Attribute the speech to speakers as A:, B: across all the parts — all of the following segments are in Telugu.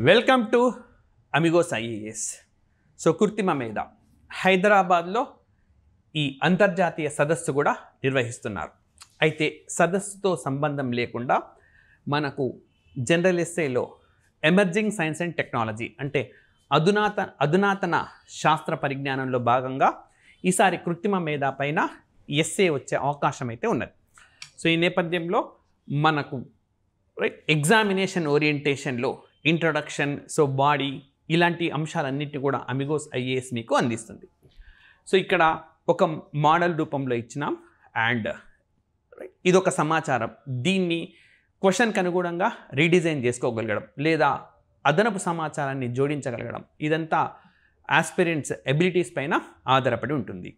A: Welcome to Amigos IAS. So కృత్రిమ మేధ హైదరాబాద్లో ఈ అంతర్జాతీయ సదస్సు కూడా నిర్వహిస్తున్నారు. అయితే సదస్సుతో సంబంధం లేకుండా మనకు జనరల్ ఎస్ఏలో ఎమర్జింగ్ సైన్స్ అండ్ టెక్నాలజీ అంటే అధునాతన శాస్త్ర పరిజ్ఞానంలో భాగంగా ఈసారి కృత్రిమ మేధ పైన ఎస్ఏ వచ్చే అవకాశం అయితే ఉన్నది. సో ఈ నేపథ్యంలో మనకు ఎగ్జామినేషన్ ఓరియంటేషన్లో ఇంట్రొడక్షన్, సో బాడీ, ఇలాంటి అంశాలన్నింటినీ కూడా అమిగోస్ ఐఏఎస్ మీకు అందిస్తుంది. సో ఇక్కడ ఒక మోడల్ రూపంలో ఇచ్చినాం అండ్ ఇదొక సమాచారం. దీన్ని క్వశ్చన్కి అనుగుణంగా రీడిజైన్ చేసుకోగలగడం లేదా అదనపు సమాచారాన్ని జోడించగలగడం, ఇదంతా ఆస్పిరెంట్స్ ఎబిలిటీస్ పైన ఆధారపడి ఉంటుంది.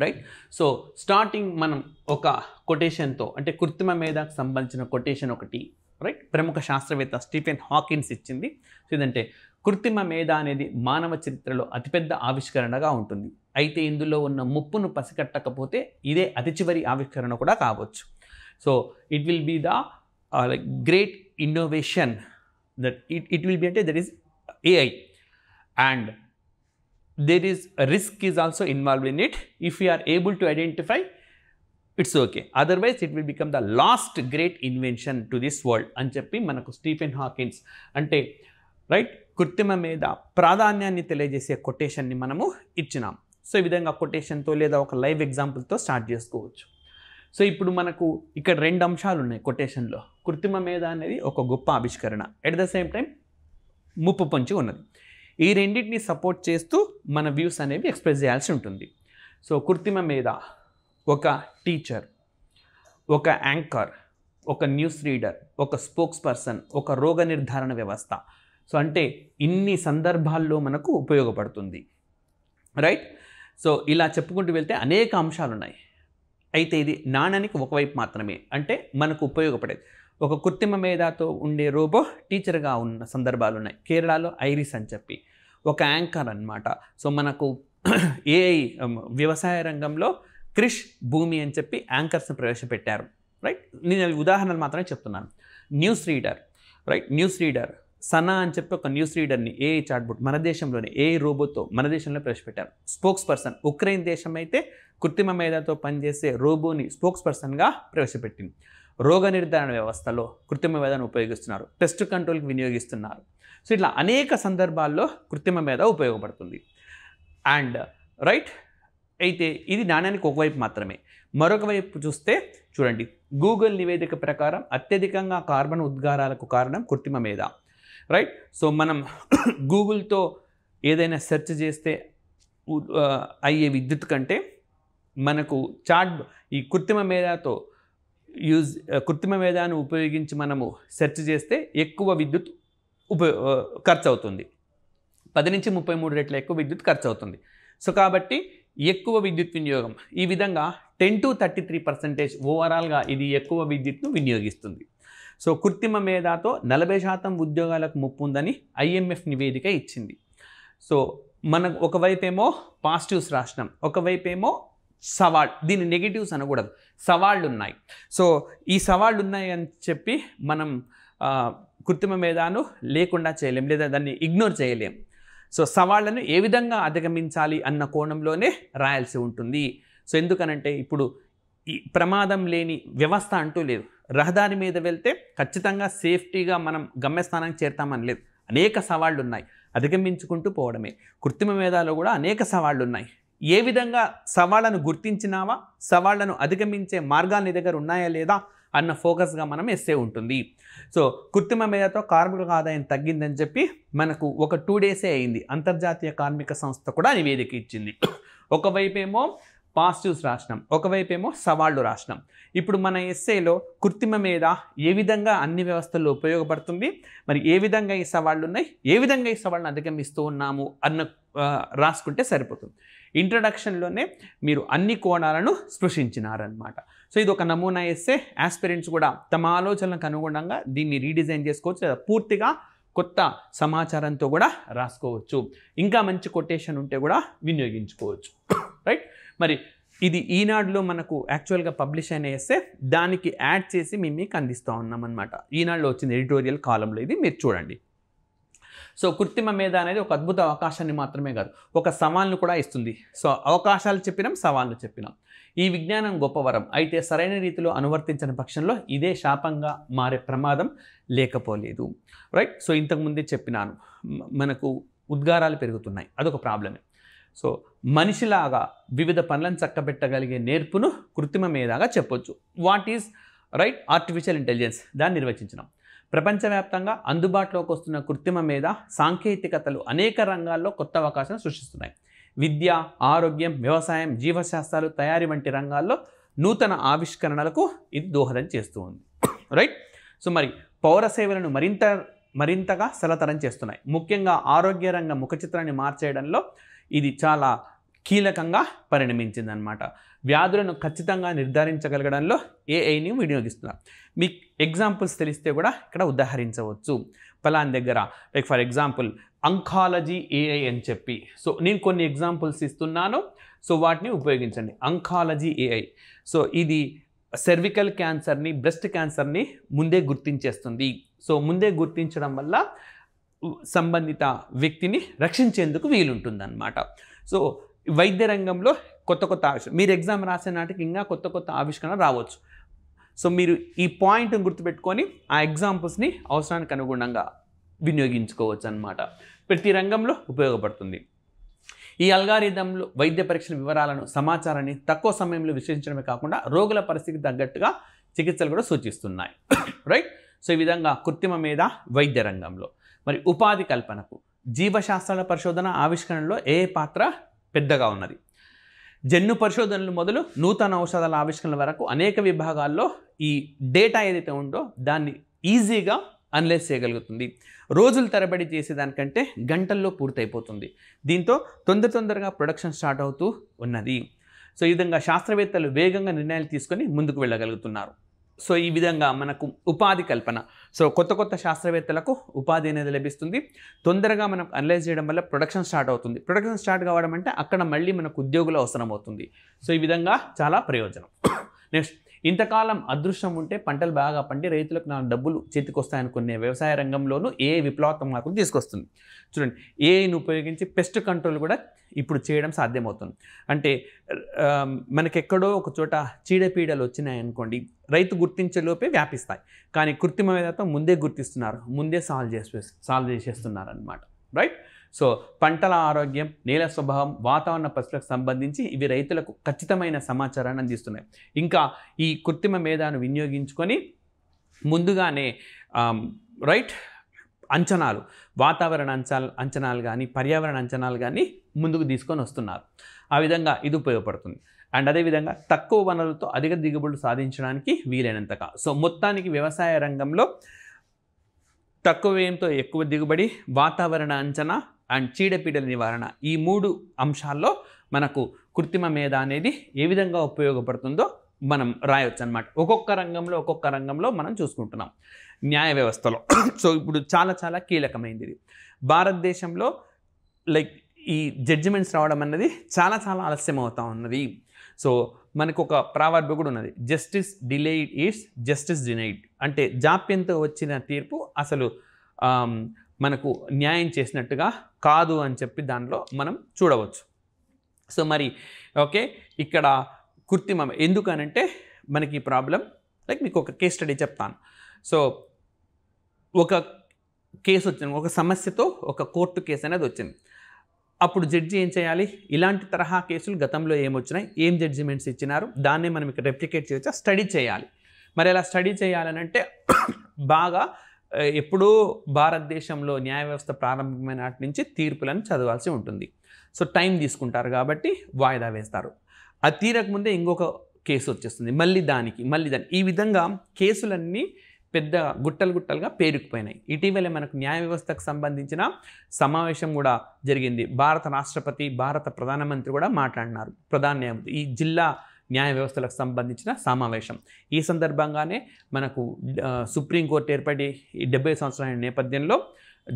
A: రైట్. సో స్టార్టింగ్ మనం ఒక కొటేషన్తో, అంటే కృత్రిమ మేధకు సంబంధించిన కొటేషన్ ఒకటి రైట్ ప్రముఖ శాస్త్రవేత్త స్టీఫెన్ హాకిన్స్ ఇచ్చింది. సో ఇదంటే కృత్రిమ మేధ అనేది మానవ చరిత్రలో అతిపెద్ద ఆవిష్కరణగా ఉంటుంది. అయితే ఇందులో ఉన్న ముప్పును పసిగట్టకపోతే ఇదే అతి చివరి ఆవిష్కరణ కూడా కావచ్చు. So it will be the great innovation that it will be, అంటే that is AI and there is a risk is also involved in it. If we are able to identify, it's okay, otherwise it will become the last great invention to this world అని చెప్పి మనకు స్టీఫెన్ హాకిన్స్ అంటే రైట్ కృత్రిమ మీద ప్రాధాన్యాన్ని తెలియజేసే కొటేషన్ని మనము ఇచ్చినాం. సో ఈ విధంగా కొటేషన్తో లేదా ఒక లైవ్ ఎగ్జాంపుల్తో స్టార్ట్ చేసుకోవచ్చు. సో ఇప్పుడు మనకు ఇక్కడ రెండు అంశాలు ఉన్నాయి కొటేషన్లో. కృత్రిమ మేధ అనేది ఒక గొప్ప ఆవిష్కరణ, ఎట్ ద సేమ్ టైం ముప్పు పొంచి ఉన్నది. ఈ రెండింటిని సపోర్ట్ చేస్తూ మన వ్యూస్ అనేవి ఎక్స్ప్రెస్ చేయాల్సి ఉంటుంది. సో కృత్రిమ మేధ ఒక టీచర్, ఒక యాంకర్, ఒక న్యూస్ రీడర్, ఒక స్పోక్స్ పర్సన్, ఒక రోగ నిర్ధారణ వ్యవస్థ. సో అంటే ఇన్ని సందర్భాల్లో మనకు ఉపయోగపడుతుంది. రైట్. సో ఇలా చెప్పుకుంటూ వెళ్తే అనేక అంశాలు ఉన్నాయి. అయితే ఇది నాణానికి ఒకవైపు మాత్రమే, అంటే మనకు ఉపయోగపడేది. ఒక కృత్రిమ మేధతో ఉండే రోబో టీచర్గా ఉన్న సందర్భాలు ఉన్నాయి. కేరళలో ఐరిస్ అని చెప్పి ఒక యాంకర్ అన్నమాట. సో మనకు ఏఐ వ్యవసాయ రంగంలో క్రిష్ భూమి అని చెప్పి యాంకర్స్ని ప్రవేశపెట్టారు. రైట్. నేను ఉదాహరణలు మాత్రమే చెప్తున్నాను. News reader, right, news reader Sana అని చెప్పి ఒక న్యూస్ రీడర్ని ఏఐ చాట్బోట్ మన దేశంలోనే ఏఐ రోబోతో మన దేశంలో ప్రవేశపెట్టారు. స్పోక్స్ పర్సన్ ఉక్రెయిన్ దేశం అయితే కృత్రిమ మేధతో పనిచేసే రోబోని స్పోక్స్ పర్సన్గా ప్రవేశపెట్టింది. రోగ నిర్ధారణ వ్యవస్థలో కృత్రిమ మేధను ఉపయోగిస్తున్నారు, పెస్ట్ కంట్రోల్కి వినియోగిస్తున్నారు. సో ఇట్లా అనేక సందర్భాల్లో కృత్రిమ మేధ ఉపయోగపడుతుంది. అండ్ రైట్, అయితే ఇది నాణ్యానికి ఒకవైపు మాత్రమే. మరొక వైపు చూస్తే చూడండి, గూగుల్ నివేదిక ప్రకారం అత్యధికంగా కార్బన్ ఉద్గారాలకు కారణం కృత్రిమ మేధ. రైట్. సో మనం గూగుల్తో ఏదైనా సెర్చ్ చేస్తే అయ్యే విద్యుత్ కంటే మనకు ఈ కృత్రిమ మేధతో కృత్రిమ మేధను ఉపయోగించి మనము సెర్చ్ చేస్తే ఎక్కువ విద్యుత్ ఖర్చు అవుతుంది. 10 నుంచి 33 రెట్ల ఎక్కువ విద్యుత్ ఖర్చు అవుతుంది. సో కాబట్టి ఎక్కువ విద్యుత్ వినియోగం, ఈ విధంగా 10 to 33% ఓవరాల్గా ఇది ఎక్కువ విద్యుత్ను వినియోగిస్తుంది. సో కృత్రిమ మేధతో 40% ఉద్యోగాలకు ముప్పు ఉందని IMF నివేదిక ఇచ్చింది. సో మనకు ఒకవైపేమో పాజిటివ్స్ రాసినాం, ఒకవైపేమో సవాల్, దీని నెగిటివ్స్ అనకూడదు, సవాళ్ళు ఉన్నాయి. సో ఈ సవాళ్ళు ఉన్నాయి అని చెప్పి మనం కృత్రిమ మేధను లేకుండా చేయలేం లేదా దాన్ని ఇగ్నోర్ చేయలేం. సో సవాళ్లను ఏ విధంగా అధిగమించాలి అన్న కోణంలోనే రాయాల్సి ఉంటుంది. సో ఎందుకనంటే ఇప్పుడు ఈ ప్రమాదం లేని వ్యవస్థ అంటూ లేదు. రహదారి మీద వెళ్తే ఖచ్చితంగా సేఫ్టీగా మనం గమ్యస్థానానికి చేరుతామని లేదు. అనేక సవాళ్ళు ఉన్నాయి, అధిగమించుకుంటూ పోవడమే. కృత్రిమ మేధలో కూడా అనేక సవాళ్ళు ఉన్నాయి. ఏ విధంగా సవాళ్లను గుర్తించినావా, సవాళ్లను అధిగమించే మార్గాలు నీ దగ్గర ఉన్నాయా లేదా అన్న ఫోకస్గా మనం ఎస్సే ఉంటుంది. సో కృత్రిమ మేధతో కార్మికుల ఆదాయం తగ్గిందని చెప్పి మనకు ఒక 2 days అయింది. అంతర్జాతీయ కార్మిక సంస్థ కూడా నివేదిక ఇచ్చింది. ఒకవైపేమో పాజిటివ్స్ రాసినాం, ఒకవైపేమో సవాళ్ళు రాసినాం. ఇప్పుడు మన ఎస్సేలో కృత్రిమ మేధ ఏ విధంగా అన్ని వ్యవస్థల్లో ఉపయోగపడుతుంది, మరి ఏ విధంగా ఈ సవాళ్ళు ఉన్నాయి, ఏ విధంగా ఈ సవాళ్ళను అధిగమిస్తూ ఉన్నాము అన్న రాసుకుంటే సరిపోతుంది. ఇంట్రడక్షన్లోనే మీరు అన్ని కోణాలను స్పృశించినారనమాట. సో ఇది ఒక నమూనా ఎస్సే. ఆస్పిరెంట్స్ కూడా తమ ఆలోచనలకు అనుగుణంగా దీన్ని రీడిజైన్ చేసుకోవచ్చు లేదా పూర్తిగా కొత్త సమాచారంతో కూడా రాసుకోవచ్చు. ఇంకా మంచి కొటేషన్ ఉంటే కూడా వినియోగించుకోవచ్చు. రైట్. మరి ఇది ఈనాడులో మనకు యాక్చువల్గా పబ్లిష్ అయిన ఎస్సే, దానికి యాడ్ చేసి మేము మీకు అందిస్తూ ఉన్నాం అనమాట. ఈనాడులో వచ్చింది ఎడిటోరియల్ కాలంలో, ఇది మీరు చూడండి. సో కృత్రిమ మేధ అనేది ఒక అద్భుత అవకాశాన్ని మాత్రమే కాదు, ఒక సవాల్ను కూడా ఇస్తుంది. సో అవకాశాలు చెప్పినాం, సవాళ్ళు చెప్పినాం. ఈ విజ్ఞానం గొప్ప వరం, అయితే సరైన రీతిలో అనువర్తించిన పక్షంలో ఇదే శాపంగా మారే ప్రమాదం లేకపోలేదు. రైట్. సో ఇంతకుముందే చెప్పినాను, మనకు ఉద్గారాలు పెరుగుతున్నాయి, అదొక ప్రాబ్లమే. సో మనిషిలాగా వివిధ పనులను చక్కబెట్టగలిగే నేర్పును కృత్రిమ మేధగా చెప్పొచ్చు. What is right? Artificial intelligence, దాన్ని నిర్వచించినాం. ప్రపంచవ్యాప్తంగా అందుబాటులోకి వస్తున్న కృత్రిమ మేధ సాంకేతికతలు అనేక రంగాల్లో కొత్త అవకాశాలను సృష్టిస్తున్నాయి. విద్య, ఆరోగ్యం, వ్యవసాయం, జీవశాస్త్రాలు, తయారీ వంటి రంగాల్లో నూతన ఆవిష్కరణలకు ఇది దోహదం చేస్తూ ఉంది. రైట్. సో మరి పౌర సేవలను మరింతగా సరళతరం చేస్తున్నాయి. ముఖ్యంగా ఆరోగ్య రంగ ముఖ చిత్రాన్ని మార్చేయడంలో ఇది చాలా కీలకంగా పరిణమించిందనమాట. వ్యాధులను ఖచ్చితంగా నిర్ధారించగలగడంలో ఏఐని వినియోగిస్తున్నారు. మీకు ఎగ్జాంపుల్స్ తెలిస్తే కూడా ఇక్కడ ఉదాహరించవచ్చు. పలాన్ దగ్గర like for example oncology AI అని చెప్పి, సో నేను కొన్ని ఎగ్జాంపుల్స్ ఇస్తున్నాను, సో వాటిని ఉపయోగించండి. అంకాలజీ ఏఐ, సో ఇది సెర్వికల్ క్యాన్సర్ని, బ్రెస్ట్ క్యాన్సర్ని ముందే గుర్తించేస్తుంది. సో ముందే గుర్తించడం వల్ల సంబంధిత వ్యక్తిని రక్షించేందుకు వీలుంటుందన్నమాట. సో వైద్య రంగంలో కొత్త కొత్త ఆవిష్కరణ, మీరు ఎగ్జామ్ రాసే నాటికి ఇంకా కొత్త కొత్త ఆవిష్కరణ రావచ్చు. సో మీరు ఈ పాయింట్ని గుర్తుపెట్టుకొని ఆ ఎగ్జాంపుల్స్ని అవసరానికి అనుగుణంగా వినియోగించుకోవచ్చు అన్నమాట. ప్రతి రంగంలో ఉపయోగపడుతుంది. ఈ అల్గారిథంలు వైద్య పరీక్షల వివరాలను, సమాచారాన్ని తక్కువ సమయంలో విశ్లేషించడమే కాకుండా రోగుల పరిస్థితికి తగ్గట్టుగా చికిత్సలు కూడా సూచిస్తున్నాయి. రైట్. సో ఈ విధంగా కృత్రిమ మేధ వైద్య రంగంలో. మరి ఉపాధి కల్పనకు జీవశాస్త్రాల పరిశోధన, ఆవిష్కరణలో ఏ పాత్ర పెద్దగా ఉన్నది? జన్యు పరిశోధనలు మొదలు నూతన ఔషధాల ఆవిష్కరణల వరకు అనేక విభాగాల్లో ఈ డేటా ఏదైతే ఉందో దాన్ని ఈజీగా అనలైజ్ చేయగలుగుతుంది. రోజుల తరబడి చేసేదానికంటే గంటల్లో పూర్తయిపోతుంది. దీంతో తొందరగా ప్రొడక్షన్ స్టార్ట్ అవుతూ ఉన్నది. సో ఈ విధంగా శాస్త్రవేత్తలు వేగంగా నిర్ణయాలు తీసుకొని ముందుకు వెళ్ళగలుగుతున్నారు. సో ఈ విధంగా మనకు ఉపాధి కల్పన, సో కొత్త శాస్త్రవేత్తలకు ఉపాధి అనేది లభిస్తుంది. తొందరగా మనం అనలైజ్ చేయడం వల్ల ప్రొడక్షన్ స్టార్ట్ అవుతుంది. ప్రొడక్షన్ స్టార్ట్ కావడం అంటే అక్కడ మళ్ళీ మనకు ఉద్యోగులు అవసరం అవుతుంది. సో ఈ విధంగా చాలా ప్రయోజనం. నెక్స్ట్, ఇంతకాలం అదృష్టం ఉంటే పంటలు బాగా పండి రైతులకు 4 డబ్బులు చేతికొస్తాయనుకునే వ్యవసాయ రంగంలోనూ ఏ విప్లవాత్మక మార్పులు తీసుకొస్తుంది. చూడండి, ఏఐని ఉపయోగించి పెస్ట్ కంట్రోల్ కూడా ఇప్పుడు చేయడం సాధ్యమవుతుంది. అంటే మనకెక్కడో ఒక చోట చీడపీడలు వచ్చినాయనుకోండి, రైతు గుర్తించే లోపే వ్యాపిస్తాయి. కానీ కృత్రిమ మేధతో ముందే గుర్తిస్తున్నారు, ముందే సాల్వ్ చేసేస్తున్నారు అనమాట. రైట్. సో పంటల ఆరోగ్యం, నేల స్వభావం, వాతావరణ పరిస్థితులకు సంబంధించి ఇవి రైతులకు ఖచ్చితమైన సమాచారాన్ని అందిస్తున్నాయి. ఇంకా ఈ కృత్రిమ మేధను వినియోగించుకొని ముందుగానే రైట్ అంచనాలు, వాతావరణ అంచనాలు కానీ, పర్యావరణ అంచనాలు కానీ ముందుకు తీసుకొని వస్తున్నారు. ఆ విధంగా ఇది ఉపయోగపడుతుంది. అండ్ అదేవిధంగా తక్కువ వనరులతో అధిక దిగుబడులు సాధించడానికి వీలైనంతగా. సో మొత్తానికి వ్యవసాయ రంగంలో తక్కువ వ్యయంతో ఎక్కువ దిగుబడి, వాతావరణ అంచనా అండ్ చీడపీడల నివారణ, ఈ 3 అంశాల్లో మనకు కృత్రిమ మేధ అనేది ఏ విధంగా ఉపయోగపడుతుందో మనం రాయొచ్చు అనమాట. ఒక్కొక్క రంగంలో మనం చూసుకుంటున్నాం. న్యాయ వ్యవస్థలో సో ఇప్పుడు చాలా కీలకమైంది ఇది. భారతదేశంలో లైక్ ఈ జడ్జిమెంట్స్ రావడం అన్నది చాలా ఆలస్యం అవుతా ఉన్నది. సో మనకు ఒక ప్రావర్బ్ కూడా ఉన్నది, justice delayed is justice denied. అంటే జాప్యంతో వచ్చిన తీర్పు అసలు మనకు న్యాయం చేసినట్టుగా కాదు అని చెప్పి దానిలో మనం చూడవచ్చు. సో మరి ఓకే, ఇక్కడ కృత్రిమ ఎందుకనంటే మనకి ఈ ప్రాబ్లం, లైక్ మీకు ఒక కేస్ స్టడీ చెప్తాను. సో ఒక కేసు వచ్చింది, ఒక సమస్యతో ఒక కోర్టు కేసు అనేది వచ్చింది. అప్పుడు జడ్జి ఏం చేయాలి? ఇలాంటి తరహా కేసులు గతంలో ఏమొచ్చినాయి, ఏం జడ్జిమెంట్స్ ఇచ్చినారు, దాన్నే మనం ఇక్కడ రెప్లికేట్ చేయొచ్చా, స్టడీ చేయాలి. మరి ఎలా స్టడీ చేయాలనంటే బాగా ఎప్పుడూ భారతదేశంలో న్యాయ వ్యవస్థ ప్రారంభమైన నాటి నుంచి తీర్పులను చదవాల్సి ఉంటుంది. సో టైం తీసుకుంటారు కాబట్టి వాయిదా వేస్తారు. అది తీరకముందే ఇంకొక కేసు వచ్చేస్తుంది, మళ్ళీ దాని ఈ విధంగా కేసులన్నీ పెద్ద గుట్టలుగా పేరుకుపోయినాయి. ఇటీవలే మనకు న్యాయ వ్యవస్థకు సంబంధించిన సమావేశం కూడా జరిగింది. భారత రాష్ట్రపతి, భారత ప్రధానమంత్రి కూడా మాట్లాడినారు. ఈ జిల్లా న్యాయ వ్యవస్థలకు సంబంధించిన సమావేశం. ఈ సందర్భంగానే మనకు సుప్రీంకోర్టు ఏర్పడి 70 సంవత్సరాల నేపథ్యంలో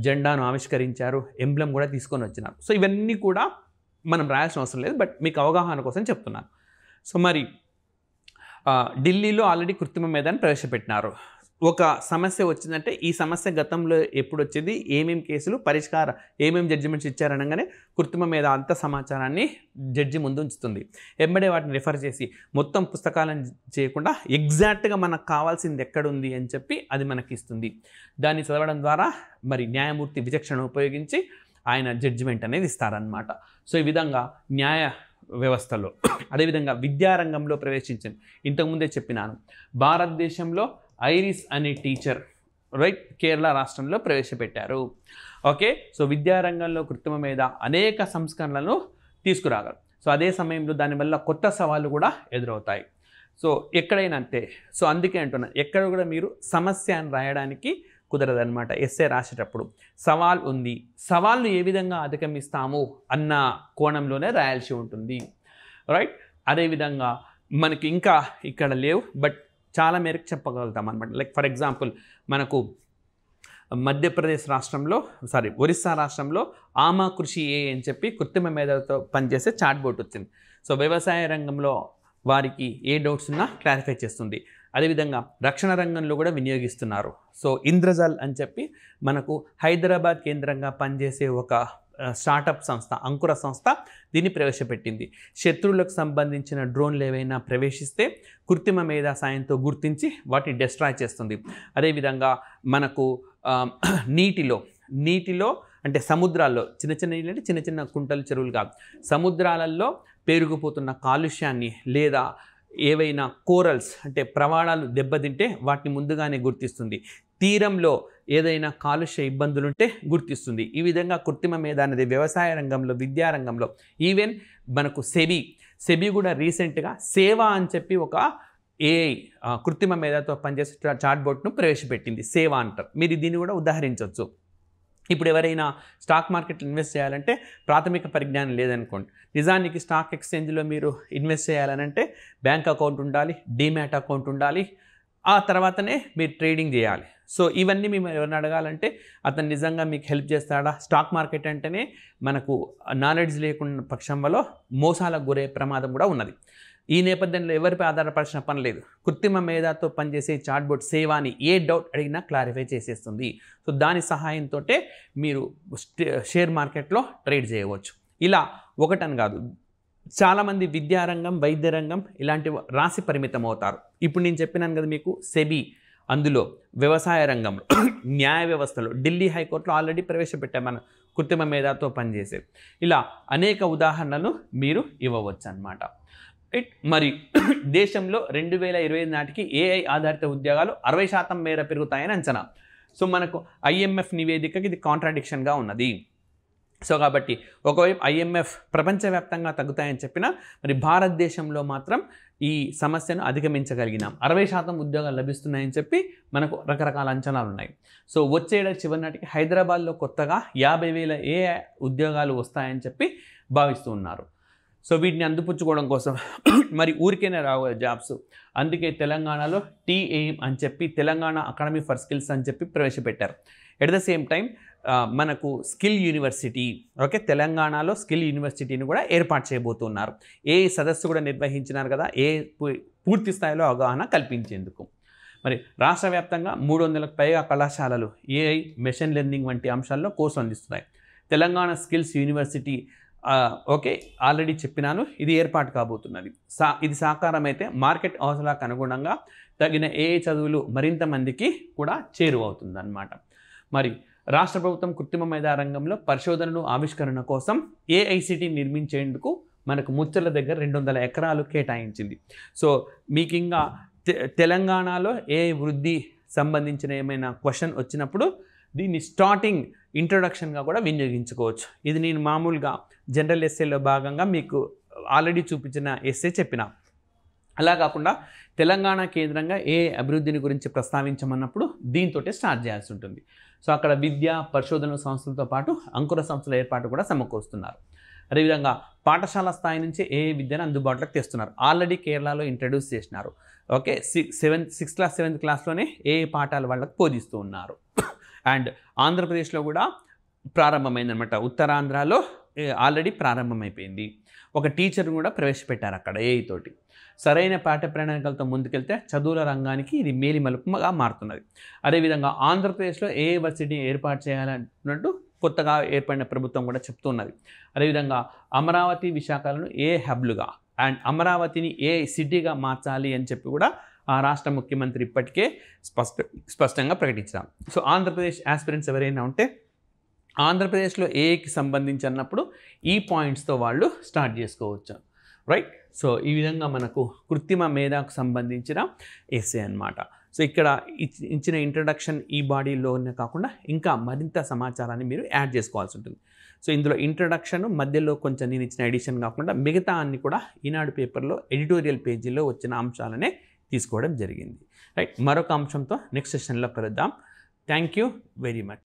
A: జెండాను ఆవిష్కరించారు, ఎంబ్లం కూడా తీసుకొని వచ్చినారు. సో ఇవన్నీ కూడా మనం రాయాల్సిన అవసరం లేదు, బట్ మీకు అవగాహన కోసం చెప్తున్నాను. సో మరి ఢిల్లీలో ఆల్రెడీ కృత్రిమ మేధను ప్రవేశపెట్టినారు. ఒక సమస్య వచ్చిందంటే ఈ సమస్య గతంలో ఎప్పుడు వచ్చేది, ఏమేమి కేసులు పరిష్కారం, ఏమేమి జడ్జిమెంట్స్ ఇచ్చారనగానే కృత్రిమ మేధ అంత సమాచారాన్ని జడ్జి ముందు ఉంచుతుంది. వెంబడే వాటిని రిఫర్ చేసి మొత్తం పుస్తకాలను చేయకుండా ఎగ్జాక్ట్గా మనకు కావాల్సింది ఎక్కడుంది అని చెప్పి అది మనకి ఇస్తుంది. దాన్ని చదవడం ద్వారా మరి న్యాయమూర్తి విచక్షణ ఉపయోగించి ఆయన జడ్జిమెంట్ అనేది ఇస్తారనమాట. సో ఈ విధంగా న్యాయ వ్యవస్థలో, అదేవిధంగా విద్యారంగంలో ప్రవేశించింది. ఇంతకుముందే చెప్పినాను, భారతదేశంలో ఐరిస్ అనే టీచర్ రైట్ కేరళ రాష్ట్రంలో ప్రవేశపెట్టారు. ఓకే, సో విద్యారంగంలో కృత్రిమ మీద అనేక సంస్కరణలను తీసుకురాగలరు. సో అదే సమయంలో దానివల్ల కొత్త సవాళ్ళు కూడా ఎదురవుతాయి. సో ఎక్కడైనా అంతే. సో అందుకే అంటున్నా, ఎక్కడ కూడా మీరు సమస్య అని రాయడానికి కుదరదనమాట. ఎస్ఏ రాసేటప్పుడు సవాల్ ఉంది, సవాళ్ళు ఏ విధంగా అధిగమిస్తాము అన్న కోణంలోనే రాయాల్సి ఉంటుంది. రైట్, అదేవిధంగా మనకి ఇంకా ఇక్కడ లేవు, బట్ చాలా మేరకు చెప్పగలుగుతాం అనమాట. లైక్ ఫర్ ఎగ్జాంపుల్ మనకు మధ్యప్రదేశ్ రాష్ట్రంలో ఒరిస్సా రాష్ట్రంలో ఆమా కృషి ఏ అని చెప్పి కృత్రిమ మేధతో పనిచేసే చాట్ బోట్ వచ్చింది. సో వ్యవసాయ రంగంలో వారికి ఏ డౌట్స్ ఉన్నా క్లారిఫై చేస్తుంది. అదేవిధంగా రక్షణ రంగంలో కూడా వినియోగిస్తున్నారు. సో ఇంద్రజాల్ అని చెప్పి మనకు హైదరాబాద్ కేంద్రంగా పనిచేసే ఒక స్టార్టప్ సంస్థ, అంకుర సంస్థ దీన్ని ప్రవేశపెట్టింది. శత్రువులకు సంబంధించిన డ్రోన్లు ఏవైనా ప్రవేశిస్తే కృత్రిమ మేధా సాయంతో గుర్తించి వాటిని డిస్ట్రాయ్ చేస్తుంది. అదేవిధంగా మనకు నీటిలో అంటే సముద్రాల్లో చిన్న చిన్న కుంటలు, చెరువులు కాదు, సముద్రాలలో పేరుకుపోతున్న కాలుష్యాన్ని లేదా ఏవైనా కోరల్స్ అంటే ప్రవాళాలు దెబ్బతింటే వాటిని ముందుగానే గుర్తిస్తుంది. తీరంలో ఏదైనా కాలుష్య ఇబ్బందులుంటే గుర్తిస్తుంది. ఈ విధంగా కృత్రిమ మేధ అనేది వ్యవసాయ రంగంలో, విద్యారంగంలో, ఈవెన్ మనకు సెబీ కూడా రీసెంట్గా సేవా అని చెప్పి ఒక ఏఐ కృత్రిమ మేధతో పనిచేసే చాట్బోట్ను ప్రవేశపెట్టింది. సేవా అంటారు. మీరు దీన్ని కూడా ఉదాహరించవచ్చు. ఇప్పుడు ఎవరైనా స్టాక్ మార్కెట్లో ఇన్వెస్ట్ చేయాలంటే ప్రాథమిక పరిజ్ఞానం లేదనుకోండి, నిజానికి స్టాక్ ఎక్స్చేంజ్లో మీరు ఇన్వెస్ట్ చేయాలనంటే బ్యాంక్ అకౌంట్ ఉండాలి, డీమ్యాట్ అకౌంట్ ఉండాలి, ఆ తర్వాతనే మీరు ట్రేడింగ్ చేయాలి. సో ఇవన్నీ మేము ఎవరిని అడగాలంటే అతను నిజంగా మీకు హెల్ప్ చేస్తాడా? స్టాక్ మార్కెట్ అంటేనే మనకు నాలెడ్జ్ లేకుండా పక్షం వల్ల మోసాలకు గురే ప్రమాదం కూడా ఉన్నది. ఈ నేపథ్యంలో ఎవరిపై ఆధారపడాల్సిన పని లేదు. కృత్రిమ మేధాతో పనిచేసే చాట్బోట్ సేవాని ఏ డౌట్ అడిగినా క్లారిఫై చేసేస్తుంది. సో దాని సహాయంతో మీరు షేర్ మార్కెట్లో ట్రేడ్ చేయవచ్చు. ఇలా ఒకటని కాదు, చాలామంది విద్యారంగం, వైద్య రంగం ఇలాంటివి రాసి పరిమితం అవుతారు. ఇప్పుడు నేను చెప్పినాను కదా మీకు సెబీ, అందులో వ్యవసాయ రంగంలో, న్యాయ వ్యవస్థలో, ఢిల్లీ హైకోర్టులో ఆల్రెడీ ప్రవేశపెట్టాం మన కృత్రిమ మేధాతో పనిచేసేది. ఇలా అనేక ఉదాహరణలు మీరు ఇవ్వవచ్చు అన్నమాట. మరి దేశంలో 2025 నాటికి ఏఐ ఆధారిత ఉద్యోగాలు 60% మేర పెరుగుతాయని అంచనా. సో మనకు IMF నివేదికకి ఇది కాంట్రాడిక్షన్గా ఉన్నది. సో కాబట్టి ఒకవైపు IMF ప్రపంచవ్యాప్తంగా తగ్గుతాయని చెప్పినా మరి భారతదేశంలో మాత్రం ఈ సమస్యను అధిగమించగలిగినాం. 60% ఉద్యోగాలు లభిస్తున్నాయని చెప్పి మనకు రకరకాల అంచనాలు ఉన్నాయి. సో వచ్చే ఏడాది చివరి నాటికి హైదరాబాద్లో కొత్తగా 50,000 ఏఐ ఉద్యోగాలు వస్తాయని చెప్పి భావిస్తూ ఉన్నారు. సో వీటిని అందిపుచ్చుకోవడం కోసం మరి ఊరికైనా రావు జాబ్స్, అందుకే తెలంగాణలో TAIM అని చెప్పి తెలంగాణ అకాడమీ ఫర్ స్కిల్స్ అని చెప్పి ప్రవేశపెట్టారు. ఎట్ ద సేమ్ టైం మనకు స్కిల్ యూనివర్సిటీ, ఓకే, తెలంగాణలో స్కిల్ యూనివర్సిటీని కూడా ఏర్పాటు చేయబోతున్నారు. ఏ సదస్సు కూడా నిర్వహించినారు కదా, ఏ పూర్తి స్థాయిలో అవగాహన కల్పించేందుకు. మరి రాష్ట్ర వ్యాప్తంగా 300లకు పైగా కళాశాలలు AI, మెషిన్ లెర్నింగ్ వంటి అంశాల్లో కోర్సు అందిస్తున్నాయి. Telangana skills university okay already చెప్పినాను, ఇది ఏర్పాటు కాబోతున్నది. ఇది సాకారం అయితే మార్కెట్ అవసరాలకు అనుగుణంగా తగిన AI చదువులు మరింత మందికి కూడా చేరువవుతుంది అన్నమాట. మరి రాష్ట్ర ప్రభుత్వం కృత్రిమ మేధా రంగంలో పరిశోధనలు, ఆవిష్కరణ కోసం AICT నిర్మించేందుకు మనకు ముచ్చర్ల దగ్గర 200 ఎకరాలు కేటాయించింది. సో మీకు ఇంకా తెలంగాణలో AI వృద్ధి సంబంధించిన ఏమైనా క్వశ్చన్ వచ్చినప్పుడు దీన్ని స్టార్టింగ్ ఇంట్రొడక్షన్గా కూడా వినియోగించుకోవచ్చు. ఇది నేను మామూలుగా జనరల్ ఎస్ఏలో భాగంగా మీకు ఆల్రెడీ చూపించిన ఎస్ఏ చెప్పిన. అలా కాకుండా తెలంగాణ కేంద్రంగా ఏ అభివృద్ధిని గురించి ప్రస్తావించమన్నప్పుడు దీంతో స్టార్ట్ చేయాల్సి ఉంటుంది. సో అక్కడ విద్యా పరిశోధన సంస్థలతో పాటు అంకుర సంస్థల ఏర్పాటు కూడా సమకూరుస్తున్నారు. అదేవిధంగా పాఠశాల స్థాయి నుంచి ఏ విద్యను అందుబాటులోకి తెస్తున్నారు. ఆల్రెడీ కేరళలో ఇంట్రడ్యూస్ చేసినారు. ఓకే, 6th క్లాస్ 7th క్లాస్లోనే ఏ పాఠాలు వాళ్ళకి బోధిస్తూ ఉన్నారు. అండ్ ఆంధ్రప్రదేశ్లో కూడా ప్రారంభమైందనమాట. ఉత్తరాంధ్రలో ఆల్రెడీ ప్రారంభమైపోయింది. ఒక టీచర్ కూడా ప్రవేశపెట్టారు అక్కడ ఏఐ తోటి. సరైన పాఠ్య ప్రణాళికలతో ముందుకెళ్తే చదువుల రంగానికి ఇది మేలిమలుపుగా మారుతున్నది. అదేవిధంగా ఆంధ్రప్రదేశ్లో ఏఐ వర్సిటీ ఏర్పాటు చేయాలన్నట్టు కొత్తగా ఏర్పడిన ప్రభుత్వం కూడా చెప్తున్నది. అదేవిధంగా అమరావతి విశాఖలను ఏఐ హబ్లుగా అండ్ అమరావతిని ఏఐ సిటీగా మార్చాలి అని చెప్పి కూడా ఆ రాష్ట్ర ముఖ్యమంత్రి ఇప్పటికే స్పష్టంగా ప్రకటించారు. సో ఆంధ్రప్రదేశ్ ఆస్పిరెంట్స్ ఎవరైనా ఉంటే ఆంధ్రప్రదేశ్లో ఏఐకి సంబంధించి అన్నప్పుడు ఈ పాయింట్స్తో వాళ్ళు స్టార్ట్ చేసుకోవచ్చు, రైట్. సో ఈ విధంగా మనకు కృత్రిమ మేధకు సంబంధించిన ఎస్సే అన్నమాట. సో ఇక్కడ ఇచ్చిన ఇంట్రడక్షన్ ఈ బాడీలోనే కాకుండా ఇంకా మరింత సమాచారాన్ని మీరు యాడ్ చేసుకోవాల్సి ఉంటుంది. సో ఇందులో ఇంట్రడక్షన్ మధ్యలో కొంచెం నేను ఇచ్చిన ఎడిషన్ కాకుండా మిగతా అన్ని కూడా ఈనాడు పేపర్లో ఎడిటోరియల్ పేజీలో వచ్చిన అంశాలనే తీసుకోవడం జరిగింది, రైట్. మరొక అంశంతో నెక్స్ట్ సెషన్లో కలుద్దాం. Thank you very much.